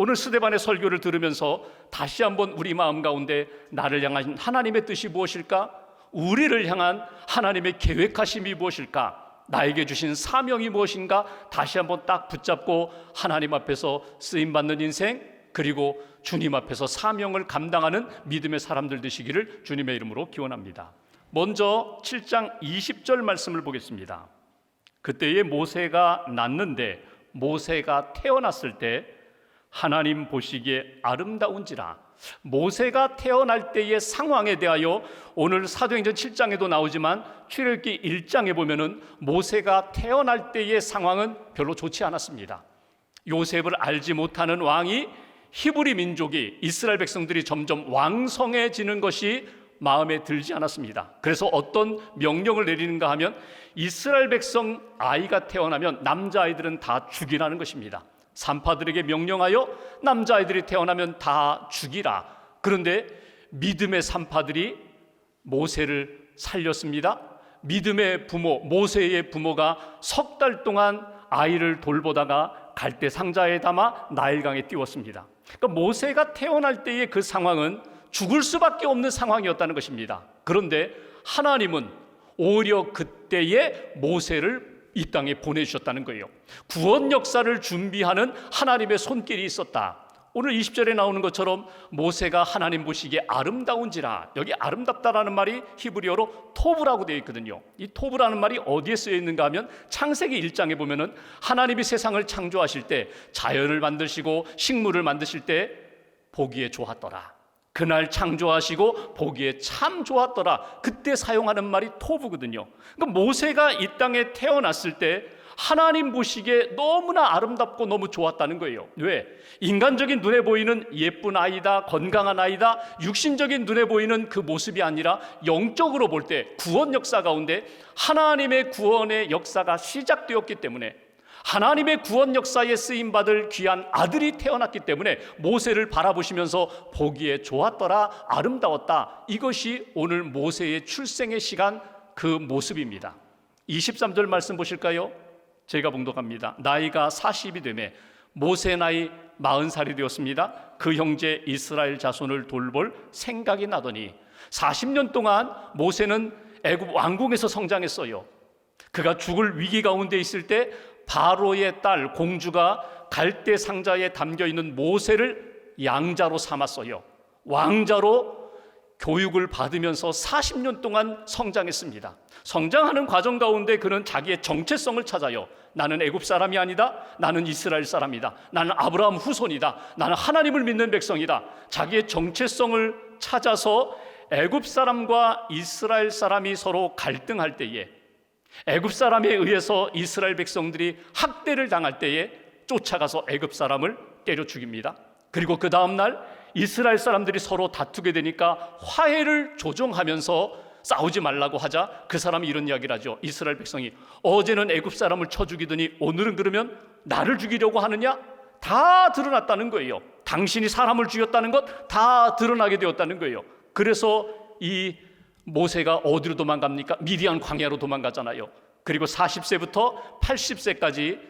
오늘 스데반의 설교를 들으면서 다시 한번 우리 마음 가운데 나를 향한 하나님의 뜻이 무엇일까? 우리를 향한 하나님의 계획하심이 무엇일까? 나에게 주신 사명이 무엇인가? 다시 한번 딱 붙잡고 하나님 앞에서 쓰임받는 인생, 그리고 주님 앞에서 사명을 감당하는 믿음의 사람들 되시기를 주님의 이름으로 기원합니다. 먼저 7장 20절 말씀을 보겠습니다. 그때에 모세가 낳는데, 모세가 태어났을 때 하나님 보시기에 아름다운지라. 모세가 태어날 때의 상황에 대하여 오늘 사도행전 7장에도 나오지만 출애굽기 1장에 보면은 모세가 태어날 때의 상황은 별로 좋지 않았습니다. 요셉을 알지 못하는 왕이, 히브리 민족이, 이스라엘 백성들이 점점 왕성해지는 것이 마음에 들지 않았습니다. 그래서 어떤 명령을 내리는가 하면 이스라엘 백성 아이가 태어나면 남자아이들은 다 죽이라는 것입니다. 산파들에게 명령하여 남자아이들이 태어나면 다 죽이라. 그런데 믿음의 산파들이 모세를 살렸습니다. 믿음의 부모, 모세의 부모가 석 달 동안 아이를 돌보다가 갈대 상자에 담아 나일강에 띄웠습니다. 그러니까 모세가 태어날 때의 그 상황은 죽을 수밖에 없는 상황이었다는 것입니다. 그런데 하나님은 오히려 그때의 모세를 이 땅에 보내주셨다는 거예요. 구원 역사를 준비하는 하나님의 손길이 있었다. 오늘 20절에 나오는 것처럼 모세가 하나님 보시기에 아름다운지라. 여기 아름답다라는 말이 히브리어로 토브라고 되어 있거든요. 이 토브라는 말이 어디에 쓰여 있는가 하면 창세기 1장에 보면은 하나님이 세상을 창조하실 때, 자연을 만드시고 식물을 만드실 때 보기에 좋았더라. 그날 창조하시고 보기에 참 좋았더라. 그때 사용하는 말이 토브거든요. 그러니까 모세가 이 땅에 태어났을 때 하나님 보시기에 너무나 아름답고 너무 좋았다는 거예요. 왜? 인간적인 눈에 보이는 예쁜 아이다, 건강한 아이다, 육신적인 눈에 보이는 그 모습이 아니라 영적으로 볼 때 구원 역사 가운데 하나님의 구원의 역사가 시작되었기 때문에, 하나님의 구원 역사에 쓰임받을 귀한 아들이 태어났기 때문에 모세를 바라보시면서 보기에 좋았더라, 아름다웠다. 이것이 오늘 모세의 출생의 시간, 그 모습입니다. 23절 말씀 보실까요? 제가 봉독합니다. 나이가 40이 되매 모세 나이 40살이 되었습니다. 그 형제 이스라엘 자손을 돌볼 생각이 나더니 40년 동안 모세는 애굽 왕궁에서 성장했어요. 그가 죽을 위기 가운데 있을 때 바로의 딸 공주가 갈대 상자에 담겨있는 모세를 양자로 삼았어요. 왕자로 교육을 받으면서 40년 동안 성장했습니다. 성장하는 과정 가운데 그는 자기의 정체성을 찾아요. 나는 애굽 사람이 아니다. 나는 이스라엘 사람이다. 나는 아브라함 후손이다. 나는 하나님을 믿는 백성이다. 자기의 정체성을 찾아서 애굽 사람과 이스라엘 사람이 서로 갈등할 때에, 애굽 사람에 의해서 이스라엘 백성들이 학대를 당할 때에 쫓아가서 애굽 사람을 때려 죽입니다. 그리고 그 다음날 이스라엘 사람들이 서로 다투게 되니까 화해를 조정하면서 싸우지 말라고 하자 그 사람이 이런 이야기를 하죠. 이스라엘 백성이 어제는 애굽 사람을 쳐 죽이더니 오늘은 그러면 나를 죽이려고 하느냐? 다 드러났다는 거예요. 당신이 사람을 죽였다는 것 다 드러나게 되었다는 거예요. 그래서 이 모세가 어디로 도망갑니까? 미디안 광야로 도망가잖아요. 그리고 40세부터 80세까지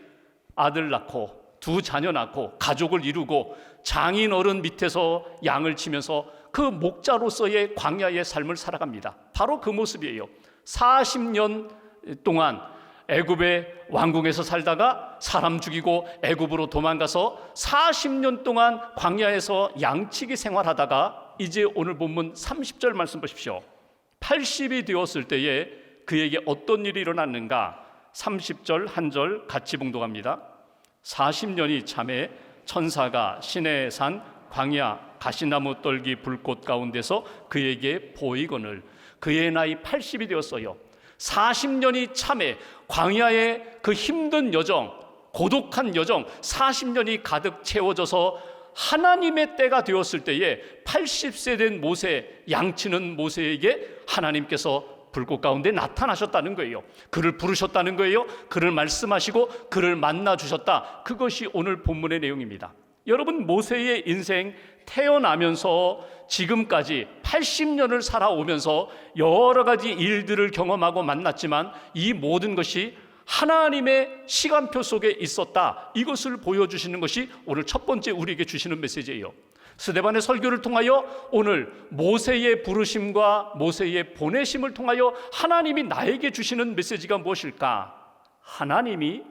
아들 낳고 두 자녀 낳고 가족을 이루고 장인 어른 밑에서 양을 치면서 그 목자로서의 광야의 삶을 살아갑니다. 바로 그 모습이에요. 40년 동안 애굽의 왕궁에서 살다가 사람 죽이고 애굽으로 도망가서 40년 동안 광야에서 양치기 생활하다가 이제 오늘 본문 30절 말씀 보십시오. 80이 되었을 때에 그에게 어떤 일이 일어났는가? 30절 한 절 같이 봉독합니다. 40년이 참에 천사가 시내의 산 광야 가시나무 떨기 불꽃 가운데서 그에게 보이거늘. 그의 나이 80이 되었어요. 40년이 참에 광야의 그 힘든 여정, 고독한 여정, 40년이 가득 채워져서 하나님의 때가 되었을 때에 80세 된 모세, 양치는 모세에게 하나님께서 불꽃 가운데 나타나셨다는 거예요. 그를 부르셨다는 거예요. 그를 말씀하시고 그를 만나 주셨다. 그것이 오늘 본문의 내용입니다. 여러분, 모세의 인생 태어나면서 지금까지 80년을 살아오면서 여러 가지 일들을 경험하고 만났지만 이 모든 것이 하나님의 시간표 속에 있었다. 이것을 보여주시는 것이 오늘 첫 번째 우리에게 주시는 메시지예요. 스데반의 설교를 통하여 오늘 모세의 부르심과 모세의 보내심을 통하여 하나님이 나에게 주시는 메시지가 무엇일까? 하나님이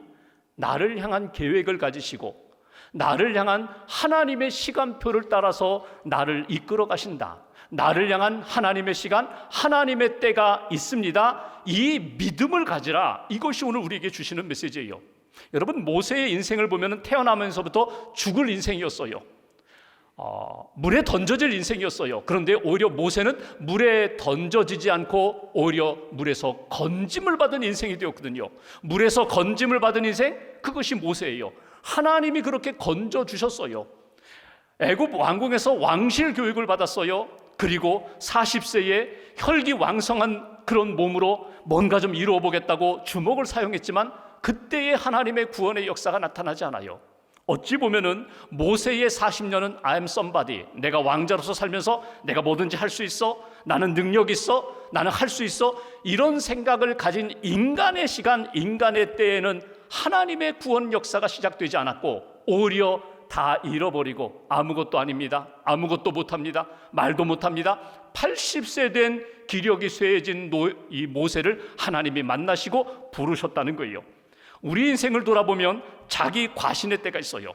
나를 향한 계획을 가지시고 나를 향한 하나님의 시간표를 따라서 나를 이끌어 가신다. 나를 향한 하나님의 시간, 하나님의 때가 있습니다. 이 믿음을 가지라. 이것이 오늘 우리에게 주시는 메시지예요. 여러분, 모세의 인생을 보면 태어나면서부터 죽을 인생이었어요. 물에 던져질 인생이었어요. 그런데 오히려 모세는 물에 던져지지 않고 오히려 물에서 건짐을 받은 인생이 되었거든요. 물에서 건짐을 받은 인생, 그것이 모세예요. 하나님이 그렇게 건져주셨어요. 애굽 왕궁에서 왕실 교육을 받았어요. 그리고 40세에 혈기왕성한 그런 몸으로 뭔가 좀 이루어 보겠다고 주먹을 사용했지만 그때의 하나님의 구원의 역사가 나타나지 않아요. 어찌 보면은 모세의 40년은 I am somebody, 내가 왕자로서 살면서 내가 뭐든지 할 수 있어, 나는 능력 있어, 나는 할 수 있어, 이런 생각을 가진 인간의 시간, 인간의 때에는 하나님의 구원 역사가 시작되지 않았고 오히려 다 잃어버리고 아무것도 아닙니다, 아무것도 못합니다, 말도 못합니다. 80세 된 기력이 쇠해진 이 모세를 하나님이 만나시고 부르셨다는 거예요. 우리 인생을 돌아보면 자기 과신의 때가 있어요.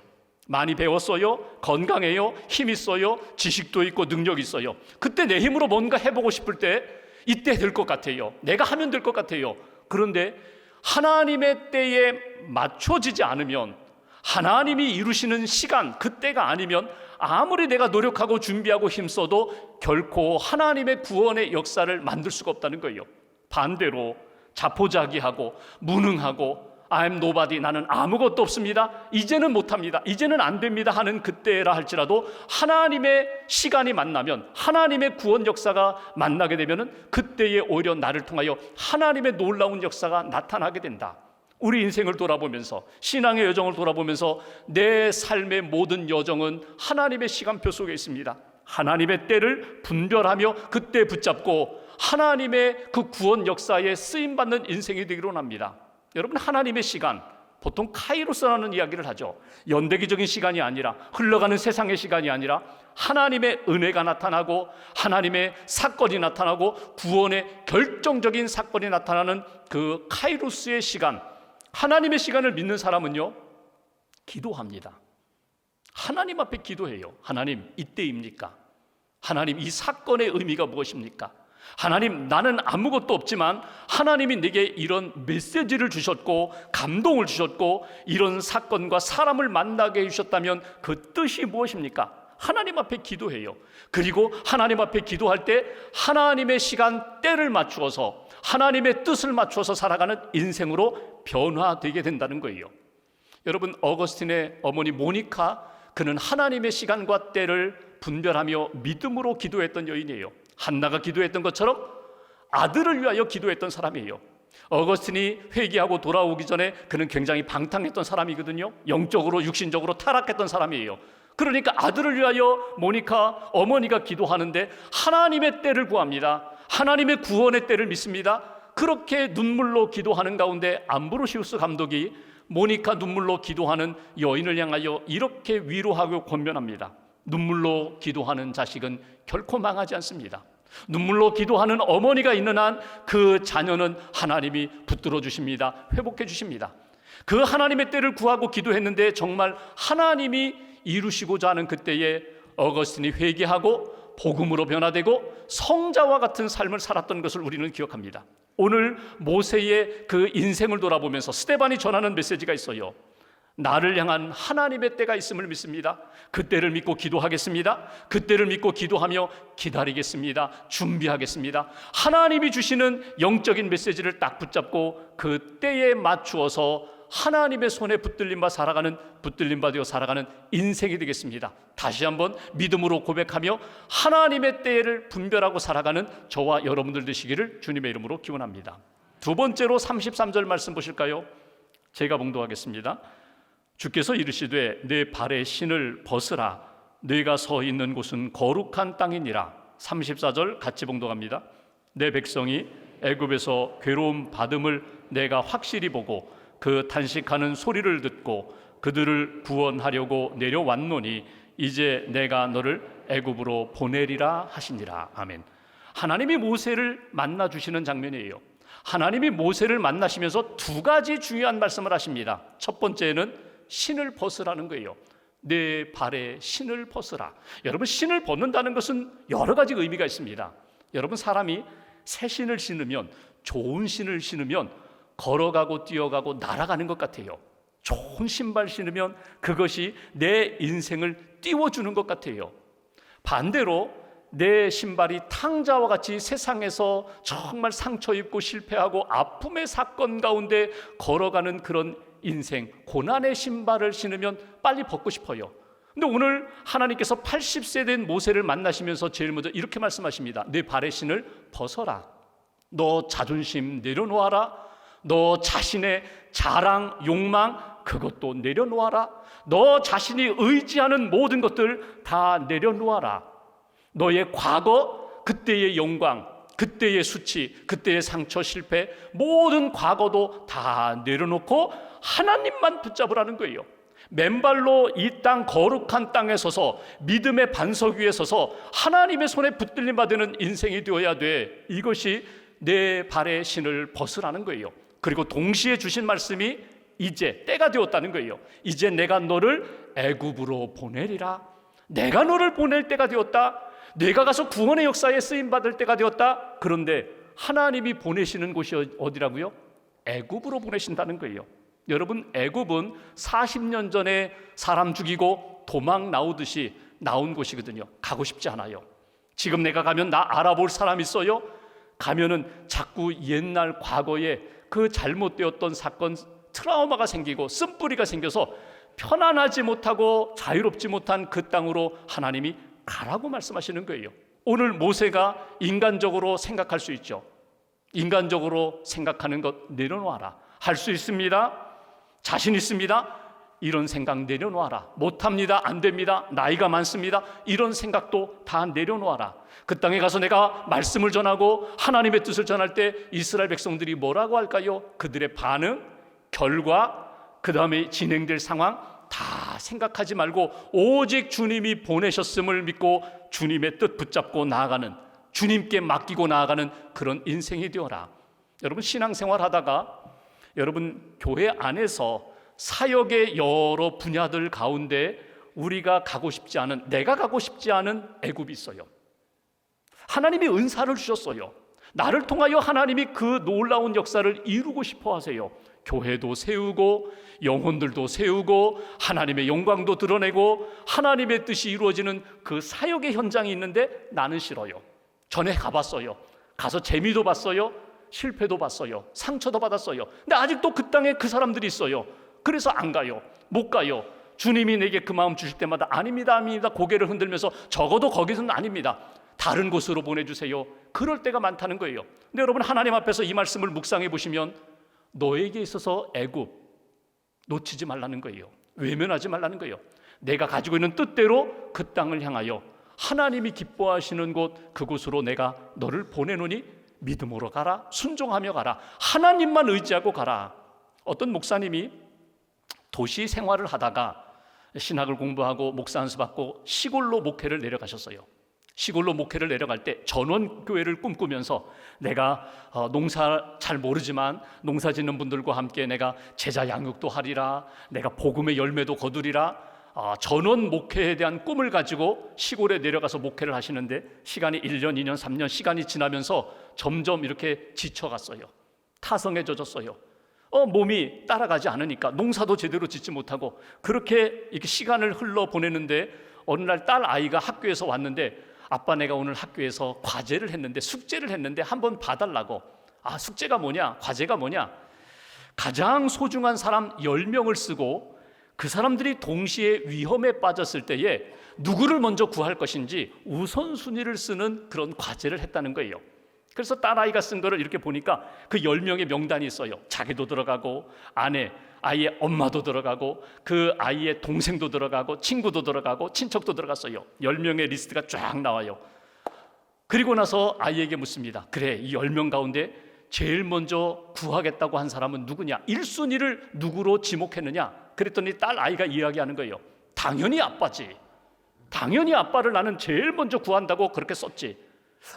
많이 배웠어요, 건강해요, 힘 있어요, 지식도 있고 능력이 있어요. 그때 내 힘으로 뭔가 해보고 싶을 때 이때 될 것 같아요. 내가 하면 될 것 같아요. 그런데 하나님의 때에 맞춰지지 않으면, 하나님이 이루시는 시간, 그때가 아니면 아무리 내가 노력하고 준비하고 힘써도 결코 하나님의 구원의 역사를 만들 수가 없다는 거예요. 반대로 자포자기하고 무능하고 I'm nobody, 나는 아무것도 없습니다, 이제는 못합니다, 이제는 안 됩니다 하는 그때라 할지라도 하나님의 시간이 만나면, 하나님의 구원 역사가 만나게 되면 그때에 오히려 나를 통하여 하나님의 놀라운 역사가 나타나게 된다. 우리 인생을 돌아보면서, 신앙의 여정을 돌아보면서 내 삶의 모든 여정은 하나님의 시간표 속에 있습니다. 하나님의 때를 분별하며 그때 붙잡고 하나님의 그 구원 역사에 쓰임받는 인생이 되기로 합니다. 여러분, 하나님의 시간, 보통 카이로스라는 이야기를 하죠. 연대기적인 시간이 아니라, 흘러가는 세상의 시간이 아니라 하나님의 은혜가 나타나고 하나님의 사건이 나타나고 구원의 결정적인 사건이 나타나는 그 카이로스의 시간, 하나님의 시간을 믿는 사람은요, 기도합니다. 하나님 앞에 기도해요. 하나님, 이때입니까? 하나님, 이 사건의 의미가 무엇입니까? 하나님, 나는 아무것도 없지만 하나님이 내게 이런 메시지를 주셨고 감동을 주셨고 이런 사건과 사람을 만나게 해주셨다면 그 뜻이 무엇입니까? 하나님 앞에 기도해요. 그리고 하나님 앞에 기도할 때 하나님의 시간, 때를 맞추어서 하나님의 뜻을 맞추어서 살아가는 인생으로 변화되게 된다는 거예요. 여러분, 어거스틴의 어머니 모니카, 그는 하나님의 시간과 때를 분별하며 믿음으로 기도했던 여인이에요. 한나가 기도했던 것처럼 아들을 위하여 기도했던 사람이에요. 어거스틴이 회개하고 돌아오기 전에 그는 굉장히 방탕했던 사람이거든요. 영적으로 육신적으로 타락했던 사람이에요. 그러니까 아들을 위하여 모니카 어머니가 기도하는데 하나님의 때를 구합니다. 하나님의 구원의 때를 믿습니다. 그렇게 눈물로 기도하는 가운데 암브로시우스 감독이 모니카 눈물로 기도하는 여인을 향하여 이렇게 위로하고 권면합니다. 눈물로 기도하는 자식은 결코 망하지 않습니다. 눈물로 기도하는 어머니가 있는 한 그 자녀는 하나님이 붙들어 주십니다. 회복해 주십니다. 그 하나님의 때를 구하고 기도했는데 정말 하나님이 이루시고자 하는 그때에 어거스틴이 회개하고 복음으로 변화되고 성자와 같은 삶을 살았던 것을 우리는 기억합니다. 오늘 모세의 그 인생을 돌아보면서 스데반이 전하는 메시지가 있어요. 나를 향한 하나님의 때가 있음을 믿습니다. 그때를 믿고 기도하겠습니다. 그때를 믿고 기도하며 기다리겠습니다. 준비하겠습니다. 하나님이 주시는 영적인 메시지를 딱 붙잡고 그 때에 맞추어서 하나님의 손에 붙들림바 되어 살아가는 인생이 되겠습니다. 다시 한번 믿음으로 고백하며 하나님의 때를 분별하고 살아가는 저와 여러분들 되시기를 주님의 이름으로 기원합니다. 두 번째로 33절 말씀 보실까요? 제가 봉독하겠습니다. 주께서 이르시되 내 발의 신을 벗으라. 네가 서 있는 곳은 거룩한 땅이니라. 34절 같이 봉독합니다. 내 백성이 애굽에서 괴로움 받음을 내가 확실히 보고 그 탄식하는 소리를 듣고 그들을 구원하려고 내려왔노니 이제 내가 너를 애굽으로 보내리라 하시니라. 아멘. 하나님이 모세를 만나 주시는 장면이에요. 하나님이 모세를 만나시면서 두 가지 중요한 말씀을 하십니다. 첫 번째는 신을 벗으라는 거예요. 내 발에 신을 벗으라. 여러분, 신을 벗는다는 것은 여러 가지 의미가 있습니다. 여러분, 사람이 새 신을 신으면, 좋은 신을 신으면 걸어가고 뛰어가고 날아가는 것 같아요. 좋은 신발 신으면 그것이 내 인생을 띄워주는 것 같아요. 반대로 내 신발이 탕자와 같이 세상에서 정말 상처 입고 실패하고 아픔의 사건 가운데 걸어가는 그런 인생, 고난의 신발을 신으면 빨리 벗고 싶어요. 근데 오늘 하나님께서 80세 된 모세를 만나시면서 제일 먼저 이렇게 말씀하십니다. 내 발의 신을 벗어라. 너 자존심 내려놓아라. 너 자신의 자랑, 욕망 그것도 내려놓아라. 너 자신이 의지하는 모든 것들 다 내려놓아라. 너의 과거, 그때의 영광, 그때의 수치, 그때의 상처, 실패 모든 과거도 다 내려놓고 하나님만 붙잡으라는 거예요. 맨발로 이 땅 거룩한 땅에 서서 믿음의 반석 위에 서서 하나님의 손에 붙들림 받는 인생이 되어야 돼. 이것이 내 발의 신을 벗으라는 거예요. 그리고 동시에 주신 말씀이 이제 때가 되었다는 거예요. 이제 내가 너를 애굽으로 보내리라. 내가 너를 보낼 때가 되었다. 내가 가서 구원의 역사에 쓰임받을 때가 되었다. 그런데 하나님이 보내시는 곳이 어디라고요? 애굽으로 보내신다는 거예요. 여러분, 애굽은 40년 전에 사람 죽이고 도망 나오듯이 나온 곳이거든요. 가고 싶지 않아요. 지금 내가 가면 나 알아볼 사람 있어요? 가면은 자꾸 옛날 과거에 그 잘못되었던 사건, 트라우마가 생기고 쓴뿌리가 생겨서 편안하지 못하고 자유롭지 못한 그 땅으로 하나님이 가라고 말씀하시는 거예요. 오늘 모세가 인간적으로 생각할 수 있죠. 인간적으로 생각하는 것 내려놓아라. 할 수 있습니다. 자신 있습니다. 이런 생각 내려놓아라. 못합니다. 안 됩니다. 나이가 많습니다. 이런 생각도 다 내려놓아라. 그 땅에 가서 내가 말씀을 전하고 하나님의 뜻을 전할 때 이스라엘 백성들이 뭐라고 할까요? 그들의 반응, 결과, 그 다음에 진행될 상황 다 생각하지 말고 오직 주님이 보내셨음을 믿고 주님의 뜻 붙잡고 나아가는, 주님께 맡기고 나아가는 그런 인생이 되어라. 여러분, 신앙생활 하다가 여러분 교회 안에서 사역의 여러 분야들 가운데 우리가 가고 싶지 않은, 내가 가고 싶지 않은 애굽이 있어요. 하나님이 은사를 주셨어요. 나를 통하여 하나님이 그 놀라운 역사를 이루고 싶어 하세요. 교회도 세우고 영혼들도 세우고 하나님의 영광도 드러내고 하나님의 뜻이 이루어지는 그 사역의 현장이 있는데 나는 싫어요. 전에 가봤어요. 가서 재미도 봤어요. 실패도 봤어요. 상처도 받았어요. 근데 아직도 그 땅에 그 사람들이 있어요. 그래서 안 가요. 못 가요. 주님이 내게 그 마음 주실 때마다 아닙니다, 아닙니다. 고개를 흔들면서 적어도 거기서는 아닙니다. 다른 곳으로 보내주세요. 그럴 때가 많다는 거예요. 근데 여러분, 하나님 앞에서 이 말씀을 묵상해 보시면 너에게 있어서 애굽 놓치지 말라는 거예요. 외면하지 말라는 거예요. 내가 가지고 있는 뜻대로 그 땅을 향하여 하나님이 기뻐하시는 곳, 그곳으로 내가 너를 보내노니 믿음으로 가라. 순종하며 가라. 하나님만 의지하고 가라. 어떤 목사님이 도시 생활을 하다가 신학을 공부하고 목사 안수 받고 시골로 목회를 내려가셨어요. 시골로 목회를 내려갈 때 전원교회를 꿈꾸면서 내가 농사 잘 모르지만 농사 짓는 분들과 함께 내가 제자 양육도 하리라, 내가 복음의 열매도 거두리라, 전원 목회에 대한 꿈을 가지고 시골에 내려가서 목회를 하시는데 시간이 1년, 2년, 3년 시간이 지나면서 점점 이렇게 지쳐갔어요. 타성해져졌어요. 몸이 따라가지 않으니까 농사도 제대로 짓지 못하고 그렇게 이렇게 시간을 흘러보내는데 어느 날 딸 아이가 학교에서 왔는데 아빠, 내가 오늘 학교에서 과제를 했는데, 숙제를 했는데 한번 봐달라고. 숙제가 뭐냐, 과제가 뭐냐, 가장 소중한 사람 10명을 쓰고 그 사람들이 동시에 위험에 빠졌을 때에 누구를 먼저 구할 것인지 우선순위를 쓰는 그런 과제를 했다는 거예요. 그래서 딸아이가 쓴 거를 이렇게 보니까 그 10명의 명단이 있어요. 자기도 들어가고 아내, 아이의 엄마도 들어가고 그 아이의 동생도 들어가고 친구도 들어가고 친척도 들어갔어요. 10명의 리스트가 쫙 나와요. 그리고 나서 아이에게 묻습니다. 그래, 이 10명 가운데 제일 먼저 구하겠다고 한 사람은 누구냐? 1순위를 누구로 지목했느냐? 그랬더니 딸 아이가 이야기하는 거예요. 당연히 아빠지. 당연히 아빠를 나는 제일 먼저 구한다고 그렇게 썼지.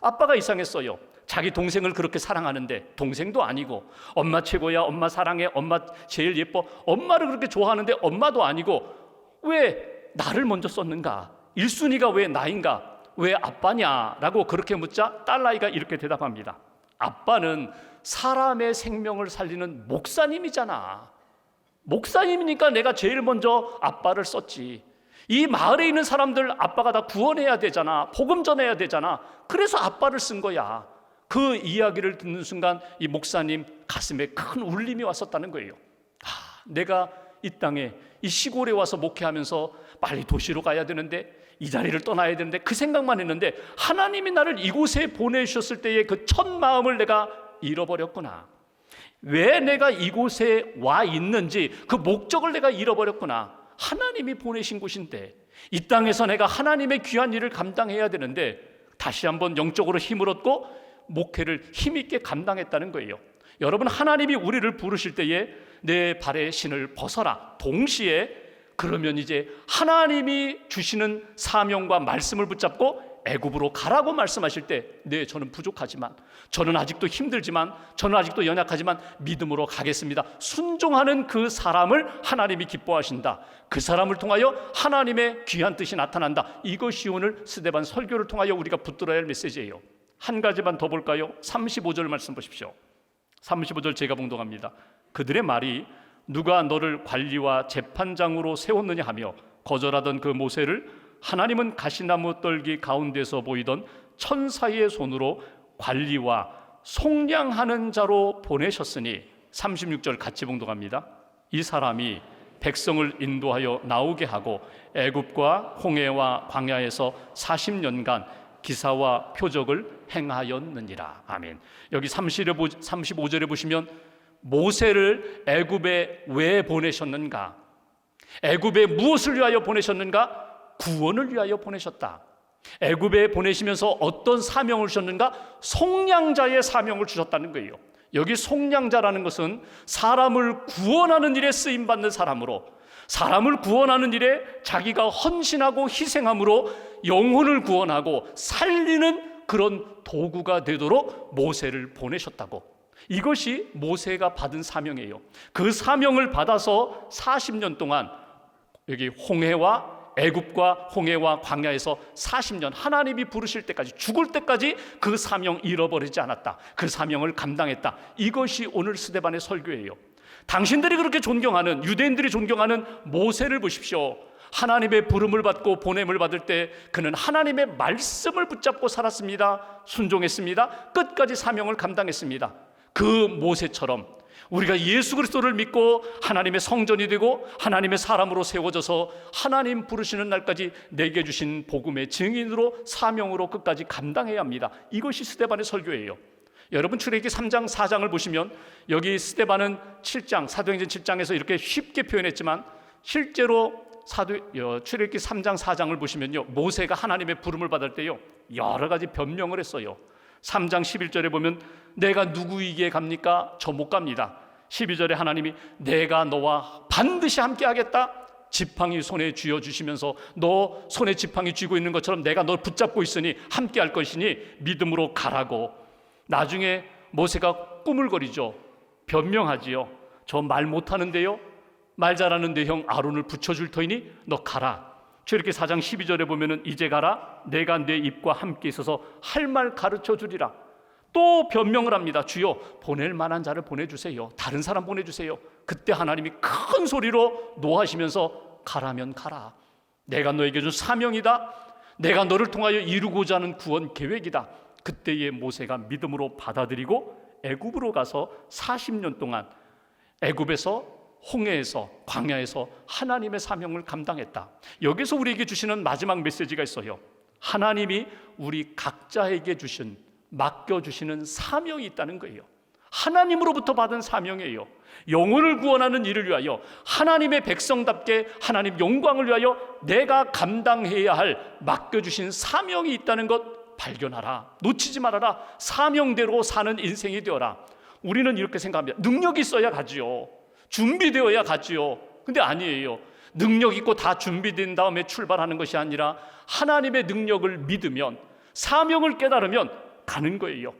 아빠가 이상했어요. 자기 동생을 그렇게 사랑하는데 동생도 아니고, 엄마 최고야, 엄마 사랑해, 엄마 제일 예뻐, 엄마를 그렇게 좋아하는데 엄마도 아니고 왜 나를 먼저 썼는가? 1순위가 왜 나인가? 왜 아빠냐라고 그렇게 묻자 딸아이가 이렇게 대답합니다. 아빠는 사람의 생명을 살리는 목사님이잖아. 목사님이니까 내가 제일 먼저 아빠를 썼지. 이 마을에 있는 사람들 아빠가 다 구원해야 되잖아. 복음 전해야 되잖아. 그래서 아빠를 쓴 거야. 그 이야기를 듣는 순간 이 목사님 가슴에 큰 울림이 왔었다는 거예요. 내가 이 땅에 이 시골에 와서 목회하면서 빨리 도시로 가야 되는데, 이 자리를 떠나야 되는데, 그 생각만 했는데 하나님이 나를 이곳에 보내주셨을 때의 그 첫 마음을 내가 잃어버렸구나. 왜 내가 이곳에 와 있는지 그 목적을 내가 잃어버렸구나. 하나님이 보내신 곳인데, 이 땅에서 내가 하나님의 귀한 일을 감당해야 되는데 다시 한번 영적으로 힘을 얻고 목회를 힘있게 감당했다는 거예요. 여러분, 하나님이 우리를 부르실 때에 내 발의 신을 벗어라. 동시에 그러면 이제 하나님이 주시는 사명과 말씀을 붙잡고 애굽으로 가라고 말씀하실 때, 네, 저는 부족하지만, 저는 아직도 힘들지만, 저는 아직도 연약하지만 믿음으로 가겠습니다. 순종하는 그 사람을 하나님이 기뻐하신다. 그 사람을 통하여 하나님의 귀한 뜻이 나타난다. 이것이 오늘 스데반 설교를 통하여 우리가 붙들어야 할 메시지예요. 한 가지만 더 볼까요? 35절 말씀 보십시오. 35절 제가 봉독합니다. 그들의 말이 누가 너를 관리와 재판장으로 세웠느냐 하며 거절하던 그 모세를 하나님은 가시나무 떨기 가운데서 보이던 천사의 손으로 관리와 속량하는 자로 보내셨으니, 36절 같이 봉독합니다. 이 사람이 백성을 인도하여 나오게 하고 애굽과 홍해와 광야에서 40년간 기사와 표적을 행하였느니라. 아멘. 여기 35절에 보시면 모세를 애굽에 왜 보내셨는가? 애굽에 무엇을 위하여 보내셨는가? 구원을 위하여 보내셨다. 애굽에 보내시면서 어떤 사명을 주셨는가? 속량자의 사명을 주셨다는 거예요. 여기 속량자라는 것은 사람을 구원하는 일에 쓰임받는 사람으로, 사람을 구원하는 일에 자기가 헌신하고 희생함으로 영혼을 구원하고 살리는 그런 도구가 되도록 모세를 보내셨다고. 이것이 모세가 받은 사명이에요. 그 사명을 받아서 40년 동안 여기 홍해와 애굽과 홍해와 광야에서 40년 하나님이 부르실 때까지, 죽을 때까지 그 사명 잃어버리지 않았다. 그 사명을 감당했다. 이것이 오늘 스데반의 설교예요. 당신들이 그렇게 존경하는, 유대인들이 존경하는 모세를 보십시오. 하나님의 부름을 받고 보냄을 받을 때 그는 하나님의 말씀을 붙잡고 살았습니다. 순종했습니다. 끝까지 사명을 감당했습니다. 그 모세처럼 우리가 예수 그리스도를 믿고 하나님의 성전이 되고 하나님의 사람으로 세워져서 하나님 부르시는 날까지 내게 주신 복음의 증인으로, 사명으로 끝까지 감당해야 합니다. 이것이 스데반의 설교예요. 여러분, 출애굽기 3장 4장을 보시면 여기 스데반은 7장, 사도행전 7장에서 이렇게 쉽게 표현했지만 실제로 출애굽기 3장 4장을 보시면요, 모세가 하나님의 부름을 받을 때요 여러 가지 변명을 했어요. 3장 11절에 보면 내가 누구에게 갑니까? 저 못 갑니다. 12절에 하나님이 내가 너와 반드시 함께 하겠다. 지팡이 손에 쥐어주시면서 너 손에 지팡이 쥐고 있는 것처럼 내가 널 붙잡고 있으니 함께 할 것이니 믿음으로 가라고. 나중에 모세가 꾸물거리죠. 변명하지요. 저 말 못하는데요, 말 잘하는데 형 아론을 붙여줄 터이니 너 가라. 출애굽기 4장 12절에 보면은 이제 가라. 내가 내 입과 함께 있어서 할 말 가르쳐 주리라. 또 변명을 합니다. 주여, 보낼 만한 자를 보내주세요. 다른 사람 보내주세요. 그때 하나님이 큰 소리로 노하시면서 가라면 가라. 내가 너에게 준 사명이다. 내가 너를 통하여 이루고자 하는 구원 계획이다. 그때의 모세가 믿음으로 받아들이고 애굽으로 가서 40년 동안 애굽에서, 홍해에서, 광야에서 하나님의 사명을 감당했다. 여기서 우리에게 주시는 마지막 메시지가 있어요. 하나님이 우리 각자에게 주신, 맡겨주시는 사명이 있다는 거예요. 하나님으로부터 받은 사명이에요. 영혼을 구원하는 일을 위하여, 하나님의 백성답게 하나님 영광을 위하여 내가 감당해야 할 맡겨주신 사명이 있다는 것 발견하라. 놓치지 말아라. 사명대로 사는 인생이 되어라. 우리는 이렇게 생각합니다. 능력이 있어야 가지요. 준비되어야 가지요. 근데 아니에요. 능력 있고 다 준비된 다음에 출발하는 것이 아니라 하나님의 능력을 믿으면, 사명을 깨달으면 가는 거예요.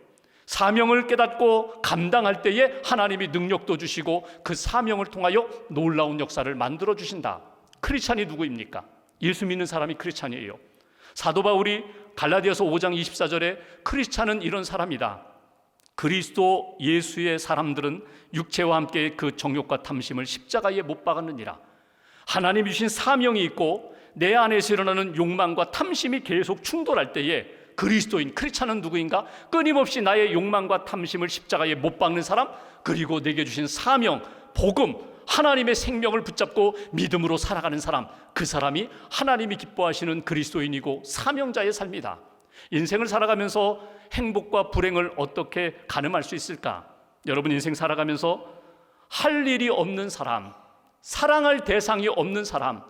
사명을 깨닫고 감당할 때에 하나님이 능력도 주시고 그 사명을 통하여 놀라운 역사를 만들어 주신다. 크리스찬이 누구입니까? 예수 믿는 사람이 크리스찬이에요. 사도 바울이 갈라디아서 5장 24절에 크리스찬은 이런 사람이다. 그리스도 예수의 사람들은 육체와 함께 그 정욕과 탐심을 십자가에 못 박았느니라. 하나님이 주신 사명이 있고 내 안에서 일어나는 욕망과 탐심이 계속 충돌할 때에 그리스도인, 크리스찬은 누구인가? 끊임없이 나의 욕망과 탐심을 십자가에 못 박는 사람, 그리고 내게 주신 사명, 복음, 하나님의 생명을 붙잡고 믿음으로 살아가는 사람, 그 사람이 하나님이 기뻐하시는 그리스도인이고 사명자의 삶이다. 인생을 살아가면서 행복과 불행을 어떻게 가늠할 수 있을까? 여러분, 인생 살아가면서 할 일이 없는 사람, 사랑할 대상이 없는 사람,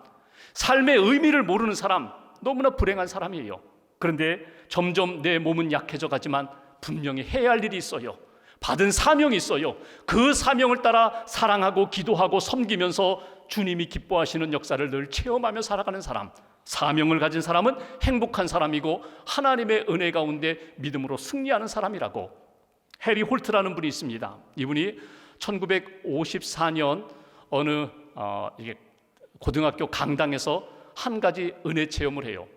삶의 의미를 모르는 사람, 너무나 불행한 사람이에요. 그런데 점점 내 몸은 약해져 가지만 분명히 해야 할 일이 있어요. 받은 사명이 있어요. 그 사명을 따라 사랑하고 기도하고 섬기면서 주님이 기뻐하시는 역사를 늘 체험하며 살아가는 사람, 사명을 가진 사람은 행복한 사람이고 하나님의 은혜 가운데 믿음으로 승리하는 사람이라고. 해리 홀트라는 분이 있습니다. 이분이 1954년 어느 고등학교 강당에서 한 가지 은혜 체험을 해요.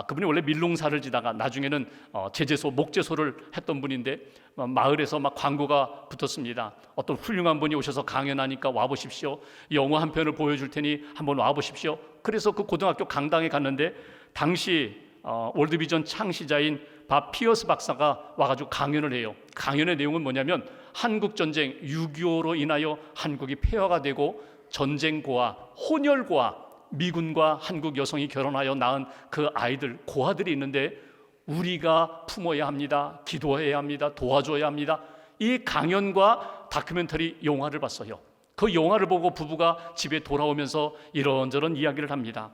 그분이 원래 밀농사를 지다가 나중에는 제재소, 목재소를 했던 분인데 마을에서 막 광고가 붙었습니다. 어떤 훌륭한 분이 오셔서 강연하니까 와보십시오. 영화 한 편을 보여줄 테니 한번 와보십시오. 그래서 그 고등학교 강당에 갔는데 당시 월드비전 창시자인 밥 피어스 박사가 와가지고 강연을 해요. 강연의 내용은 뭐냐면 한국전쟁 6.25로 인하여 한국이 폐허가 되고 전쟁고아, 혼혈고아, 미군과 한국 여성이 결혼하여 낳은 그 아이들, 고아들이 있는데 우리가 품어야 합니다. 기도해야 합니다. 도와줘야 합니다. 이 강연과 다큐멘터리 영화를 봤어요. 그 영화를 보고 부부가 집에 돌아오면서 이런저런 이야기를 합니다.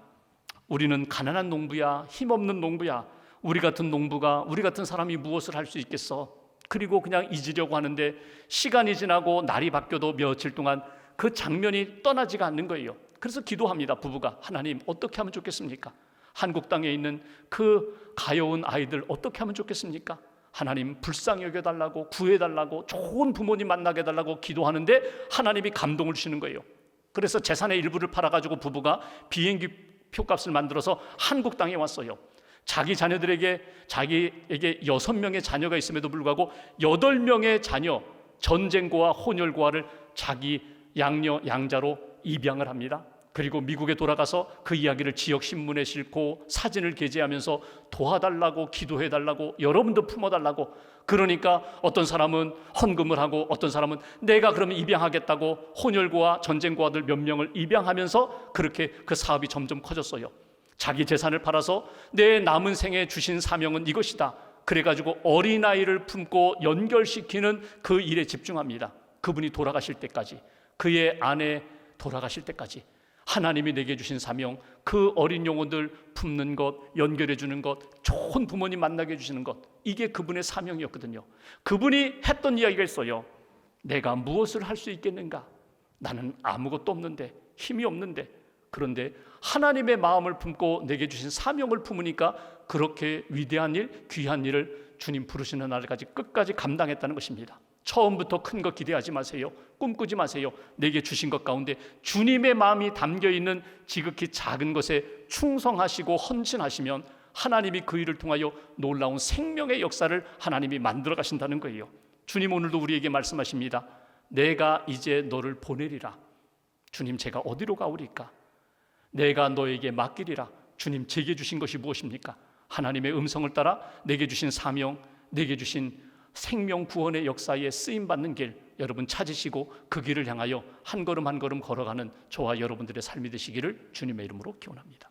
우리는 가난한 농부야, 힘없는 농부야. 우리 같은 농부가, 우리 같은 사람이 무엇을 할 수 있겠어? 그리고 그냥 잊으려고 하는데 시간이 지나고 날이 바뀌어도 며칠 동안 그 장면이 떠나지가 않는 거예요. 그래서 기도합니다. 부부가. 하나님, 어떻게 하면 좋겠습니까? 한국 땅에 있는 그 가여운 아이들 어떻게 하면 좋겠습니까? 하나님, 불쌍히 여겨달라고, 구해달라고, 좋은 부모님 만나게 해달라고 기도하는데 하나님이 감동을 주시는 거예요. 그래서 재산의 일부를 팔아가지고 부부가 비행기 표값을 만들어서 한국 땅에 왔어요. 자기 자녀들에게, 자기에게 6명의 자녀가 있음에도 불구하고 8명의 자녀, 전쟁고아, 혼혈고아를 자기 양녀, 양자로 입양을 합니다. 그리고 미국에 돌아가서 그 이야기를 지역신문에 싣고 사진을 게재하면서 도와달라고, 기도해달라고, 여러분도 품어달라고. 그러니까 어떤 사람은 헌금을 하고 어떤 사람은 내가 그러면 입양하겠다고 혼혈고아, 전쟁고아들 몇 명을 입양하면서 그렇게 그 사업이 점점 커졌어요. 자기 재산을 팔아서 내 남은 생에 주신 사명은 이것이다. 그래가지고 어린아이를 품고 연결시키는 그 일에 집중합니다. 그분이 돌아가실 때까지, 그의 아내 돌아가실 때까지 하나님이 내게 주신 사명, 그 어린 영혼들 품는 것, 연결해 주는 것, 좋은 부모님 만나게 해주시는 것, 이게 그분의 사명이었거든요. 그분이 했던 이야기가 있어요. 내가 무엇을 할 수 있겠는가? 나는 아무것도 없는데, 힘이 없는데, 그런데 하나님의 마음을 품고 내게 주신 사명을 품으니까 그렇게 위대한 일, 귀한 일을 주님 부르시는 날까지 끝까지 감당했다는 것입니다. 처음부터 큰 것 기대하지 마세요. 꿈꾸지 마세요. 내게 주신 것 가운데 주님의 마음이 담겨있는 지극히 작은 것에 충성하시고 헌신하시면 하나님이 그 일을 통하여 놀라운 생명의 역사를 하나님이 만들어 가신다는 거예요. 주님 오늘도 우리에게 말씀하십니다. 내가 이제 너를 보내리라. 주님, 제가 어디로 가오리까? 내가 너에게 맡기리라. 주님, 제게 주신 것이 무엇입니까? 하나님의 음성을 따라 내게 주신 사명, 내게 주신 생명 구원의 역사에 쓰임받는 길, 여러분 찾으시고 그 길을 향하여 한 걸음 한 걸음 걸어가는 저와 여러분들의 삶이 되시기를 주님의 이름으로 기원합니다.